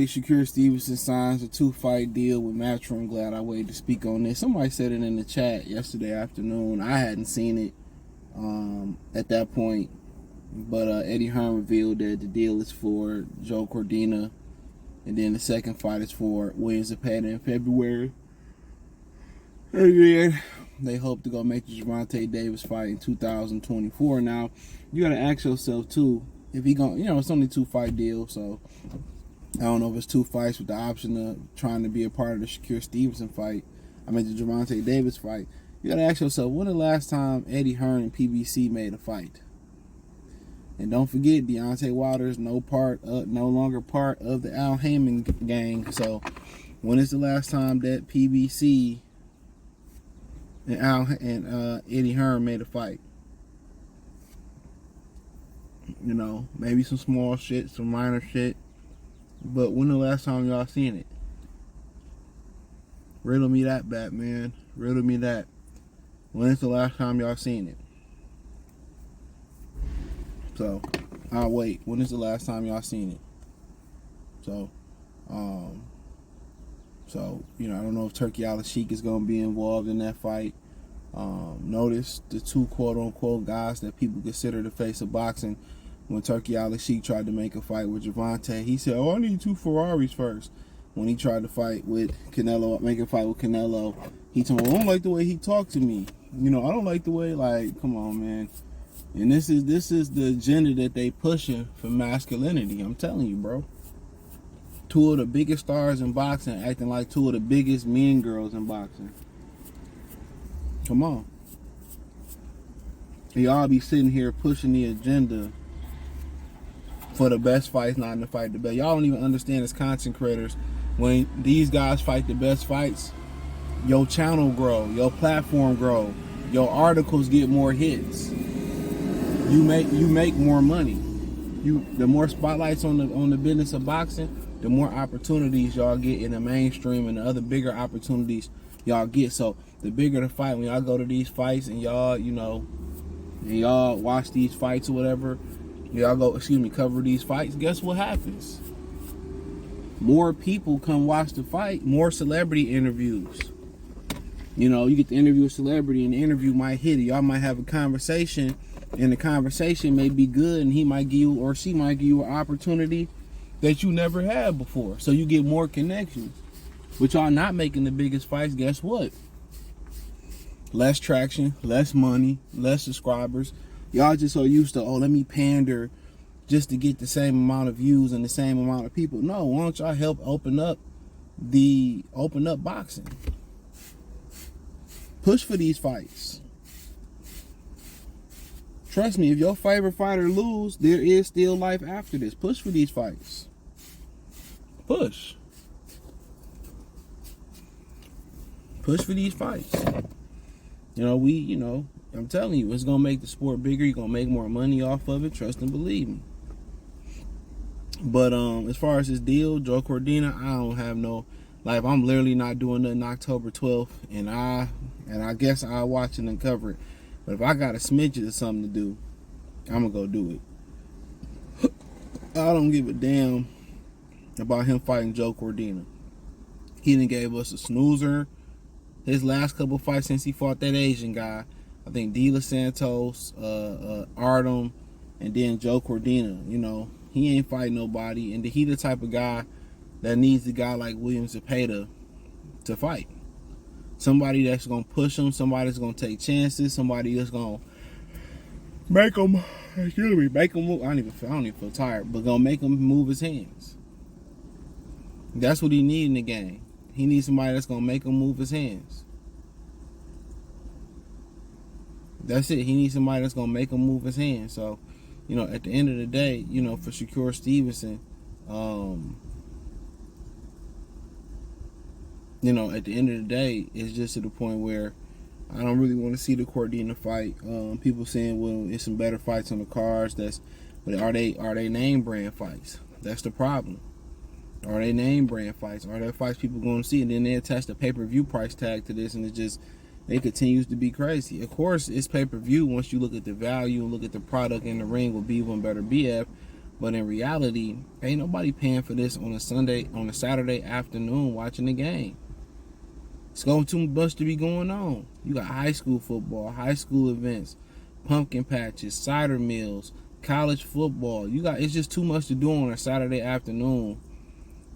finally, Shakur Stevenson signs a 2-fight deal with Matchroom. Glad I waited to speak on this. Somebody said it in the chat yesterday afternoon. I hadn't seen it at that point. But Eddie Hearn revealed that the deal is for Joe Cordina. And then the second fight is for Williams Zepeda in February. And then they hope to go make the Gervonta Davis fight in 2024. Now, you got to ask yourself, too, if he going, it's only a 2-fight deal, so I don't know if it's 2 fights with the option of trying to be a part of the Shakur Stevenson fight. The Gervonta Davis fight. You got to ask yourself, when the last time Eddie Hearn and PBC made a fight? And don't forget, Deontay Wilder is no longer part of the Al Heyman gang. So, when is the last time that PBC and Eddie Hearn made a fight? Maybe some small shit, some minor shit. But when the last time y'all seen it? Riddle me that, Batman. Riddle me that. When is the last time y'all seen it? So, I'll wait. When is the last time y'all seen it? So, I don't know if Turkey Al-Sheikh is going to be involved in that fight. Notice the 2 quote-unquote guys that people consider the face of boxing. When Turkey Al-Sheikh tried to make a fight with Gervonta, he said, I need 2 Ferraris first. When he tried to fight with Canelo, make a fight with Canelo, he told me, I don't like the way he talked to me. I don't like the way, come on, man. And this is the agenda that they pushing for masculinity. I'm telling you, bro. 2 of the biggest stars in boxing acting like 2 of the biggest mean girls in boxing. Come on. Y'all be sitting here pushing the agenda for the best fights, not to fight the best. Y'all don't even understand as content creators, when these guys fight the best fights, your channel grow, your platform grow, your articles get more hits. You make more money. The more spotlights on the business of boxing, the more opportunities y'all get in the mainstream and the other bigger opportunities y'all get. So the bigger the fight, when y'all go to these fights and y'all, and y'all watch these fights or whatever, y'all go, cover these fights, guess what happens? More people come watch the fight, more celebrity interviews. You get to interview a celebrity and the interview might hit it. Y'all might have a conversation and the conversation may be good and he might give you or she might give you an opportunity that you never had before. So you get more connections. But y'all not making the biggest fights, guess what? Less traction, less money, less subscribers. Y'all just so used to, let me pander just to get the same amount of views and the same amount of people. No, why don't y'all help open up boxing? Push for these fights. Trust me, if your favorite fighter lose, there is still life after this. Push for these fights. Push. Push for these fights. I'm telling you, it's going to make the sport bigger. You're going to make more money off of it. Trust and believe me. But as far as this deal, Joe Cordina, I don't have no, I'm literally not doing nothing October 12th. And I guess I'll watch it and cover it. But if I got a smidget of something to do, I'm going to go do it. I don't give a damn about him fighting Joe Cordina. He done gave us a snoozer. His last couple fights since he fought that Asian guy, I think De Los Santos, Artem, and then Joe Cordina. He ain't fighting nobody. And he the type of guy that needs a guy like Williams Zepeda to fight. Somebody that's going to push him, somebody that's going to take chances, somebody that's going to make him move. I don't even feel tired, but going to make him move his hands. That's what he needs in the game. He needs somebody that's going to make him move his hands. That's it. He needs somebody that's going to make him move his hands. So, at the end of the day, for Shakur Stevenson, at the end of the day, it's just to the point where I don't really want to see the Cordina fight. People saying, well, it's some better fights on the cards. But are they name brand fights? That's the problem. Are they name brand fights? Are there fights people going to see? And then they attach the pay-per-view price tag to this, and it continues to be crazy. Of course, it's pay-per-view once you look at the value and look at the product in the ring with B1 better BF. But in reality, ain't nobody paying for this on a Saturday afternoon watching the game. It's going too much to be going on. You got high school football, high school events, pumpkin patches, cider mills, college football. It's just too much to do on a Saturday afternoon.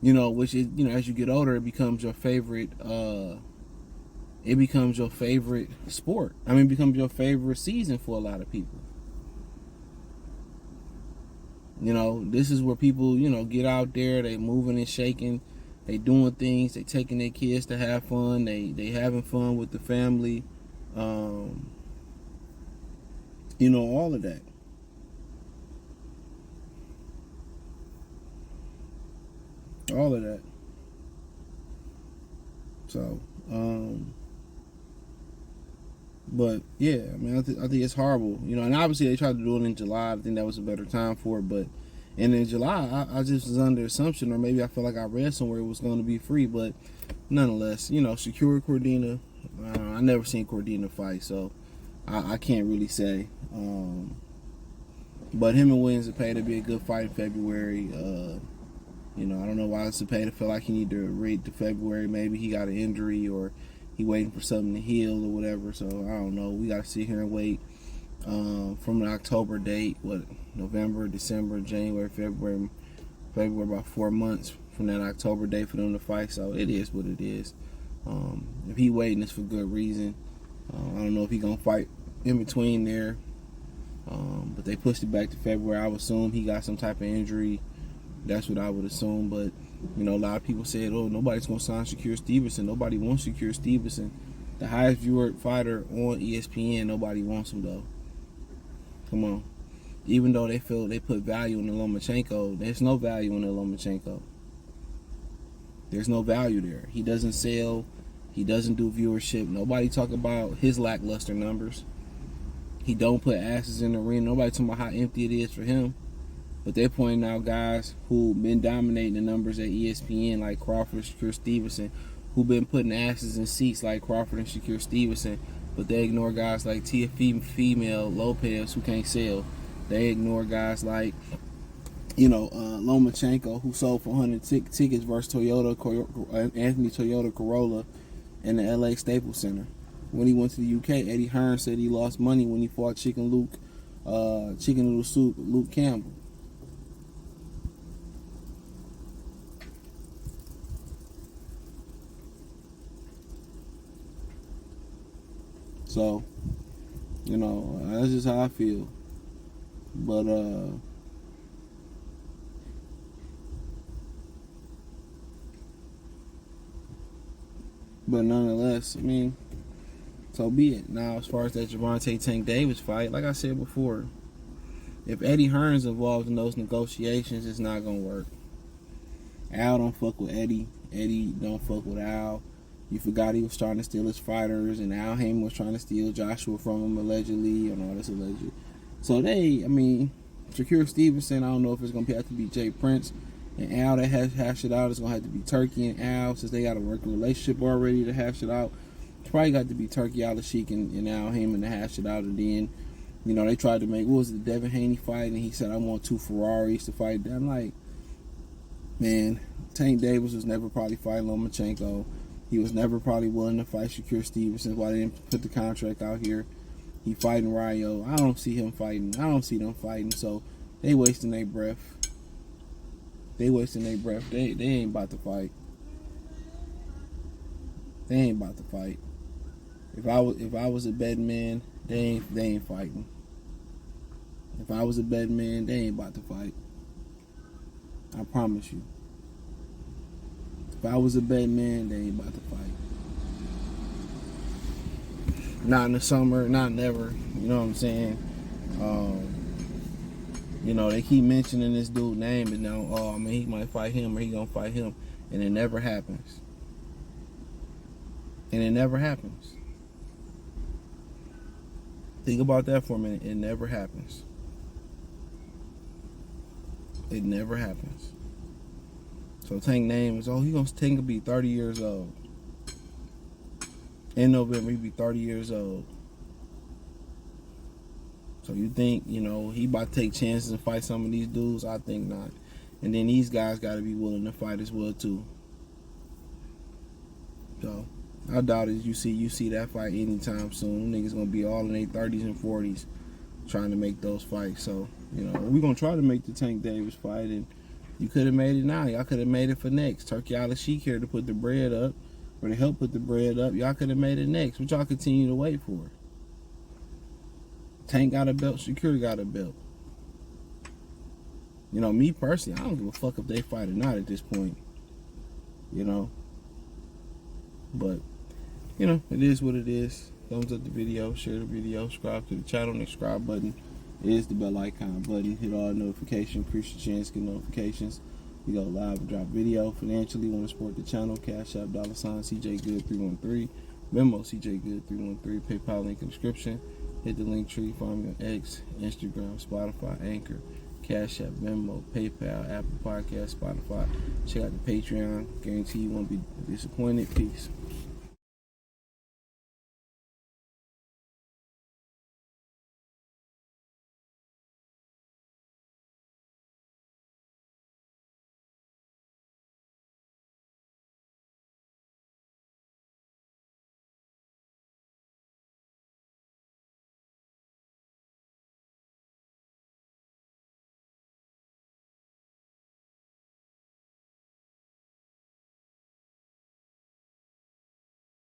Which is, as you get older, it becomes your favorite. It becomes your favorite sport. It becomes your favorite season for a lot of people. This is where people, get out there, they moving and shaking, they doing things, they taking their kids to have fun, they having fun with the family, all of that. All of that. So, but yeah, I think it's horrible, and obviously they tried to do it in July. I think that was a better time for it, but in July, I just was under assumption, or maybe I felt like I read somewhere it was going to be free, but nonetheless, Shakur Cordina, I never seen Cordina fight, so I can't really say. But him and Williams Zepeda to be a good fight in February. I don't know why Zepeda feel like he need to wait to February. Maybe he got an injury or he waiting for something to heal or whatever. So I don't know. We got to sit here and wait from the October date. November, December, January, February, about 4 months from that October date for them to fight. So it is what it is. If he waiting, it's for good reason. I don't know if he gonna fight in between there. But they pushed it back to February. I would assume he got some type of injury. That's what I would assume. But a lot of people said, "Oh, nobody's gonna sign Shakur Stevenson. Nobody wants Shakur Stevenson, the highest viewered fighter on ESPN. Nobody wants him though. Come on." Even though they feel they put value in the Lomachenko, there's no value in the Lomachenko. There's no value there. He doesn't sell. He doesn't do viewership. Nobody talk about his lackluster numbers. He don't put asses in the ring. Nobody talking about how empty it is for him. But they're pointing out guys who been dominating the numbers at ESPN, like Crawford, Shakur Stevenson, who been putting asses in seats like Crawford and Shakur Stevenson. But they ignore guys like Female Lopez, who can't sell. They ignore guys like, Lomachenko, who sold 400 tickets versus Anthony Toyota Corolla in the LA Staples Center. When he went to the UK, Eddie Hearn said he lost money when he fought Chicken Noodle Soup Luke Campbell. So, that's just how I feel. But nonetheless, so be it. Now, as far as that Gervonta Tank Davis fight, like I said before, if Eddie Hearn's involved in those negotiations, it's not gonna work. Al don't fuck with Eddie. Eddie don't fuck with Al. You forgot he was trying to steal his fighters, and Al Haymon was trying to steal Joshua from him allegedly, and all this alleged. So Shakur Stevenson, I don't know if it's gonna have to be Jay Prince and Al that hash it out. It's gonna have to be Turkey and Al, since they got a working relationship already to hash it out. It's probably got to be Turkey, Al-Ashik, and Al Haymon to hash it out. And then, they tried to make, what was it, the Devin Haney fight, and he said, I want 2 Ferraris to fight. I'm like, man, Tank Davis was never probably fighting Lomachenko. He was never probably willing to fight Shakur Stevenson. Why they didn't put the contract out here. He fighting Rayo. I don't see him fighting. I don't see them fighting. So they wasting their breath. They ain't about to fight. They ain't about to fight. If I was a betting man, they ain't fighting. If I was a betting man, they ain't about to fight. I promise you. If I was a betting man, they ain't about to fight. Not in the summer, not never. You know what I'm saying? They keep mentioning this dude's name, and now, he might fight him or he gonna fight him, and it never happens. Think about that for a minute. It never happens. So Tank name is, Tank will be 30 years old. In November, he'll be 30 years old. So you think, you know, he about to take chances and fight some of these dudes? I think not. And then these guys got to be willing to fight as well too. So I doubt it. You see that fight anytime soon. Them niggas gonna be all in their 30s and 40s trying to make those fights. So, you know, we're gonna try to make the Tank Davis fight, and you could have made it now. Y'all could have made it for next. Turkey Island Sheik here to put the bread up, or to help put the bread up. Y'all could have made it next. What y'all continue to wait for? Tank got a belt. Shakur got a belt. You know, me personally, I don't give a fuck if they fight or not at this point. You know. But, you know, it is what it is. Thumbs up the video, share the video, subscribe to the channel. The subscribe button is the bell icon button. Hit all notifications, increase your chance to get notifications. We go live and drop video. Financially, want to support the channel, Cash App, $ CJ Good 313, Venmo CJ Good 313, PayPal link in the description. Hit the link tree, find me on X, Instagram, Spotify, Anchor, Cash App, Venmo, PayPal, Apple Podcasts, Spotify. Check out the Patreon. Guarantee you won't be disappointed. Peace.